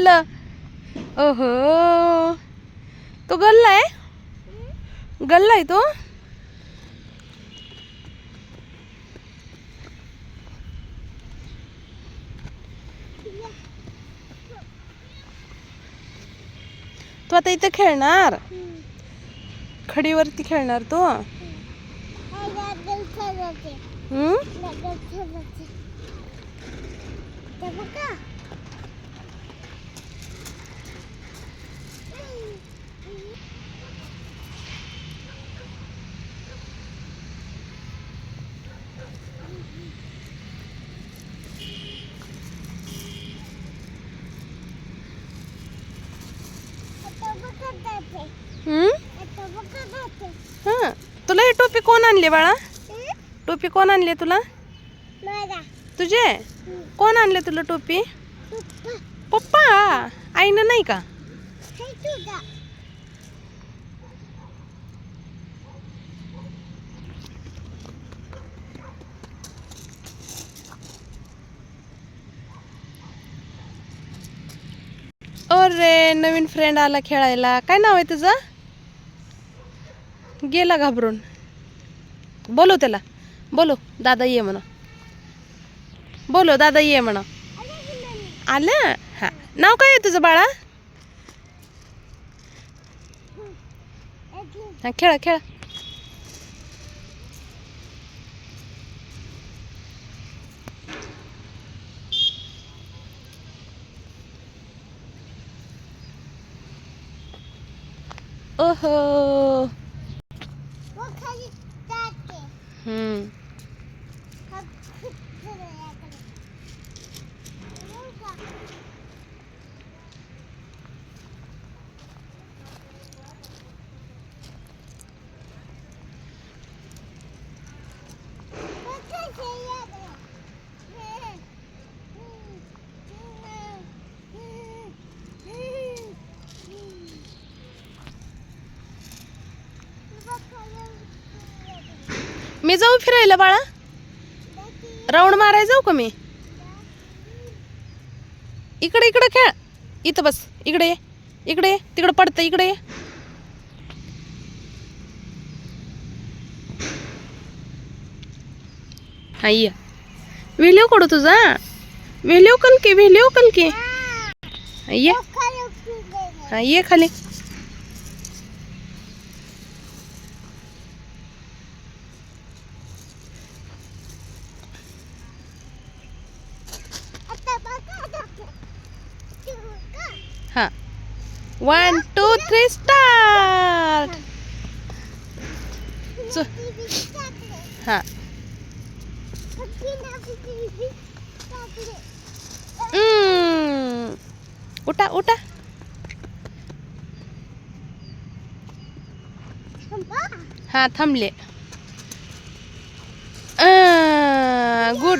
गल्ल. ओहो, तो गल्ला आहे. गल्ला आहे तो. तू आता इथे खेळणार. खडीवरती खेळणार तो. हा, तुला ही टोपी कोण आणली बाळा? टोपी कोण आणली तुला? तुझे कोण आणले तुला टोपी? पप्पा. आईनं नाही का? अरे नवीन फ्रेंड आला खेळायला. काय नाव आहे तुझं? गेला घाबरून. बोलो त्याला. बोलो दादा ये म्हणा. बोलो दादा ये म्हणा. आलं. हा, नाव काय आहे तुझं बाळा? हा, खेळा खेळा. ओहो. हम्म. मी जाऊ फिरायला बाळा? राऊंड मारायला जाऊ का मी? इकडे इकडे खेळ. इथं बस. इकडे ये. इकडे ये. तिकडे पडतं. इकडे ये. हा ये. व्हिडिओ काढू तुझा. व्हिडिओ कल की. व्हिडिओ कल की. ये. हा ये खाली. हा, 1 2 3 स्टार्ट. हा. उठा उठा. हा थांबले. गुड.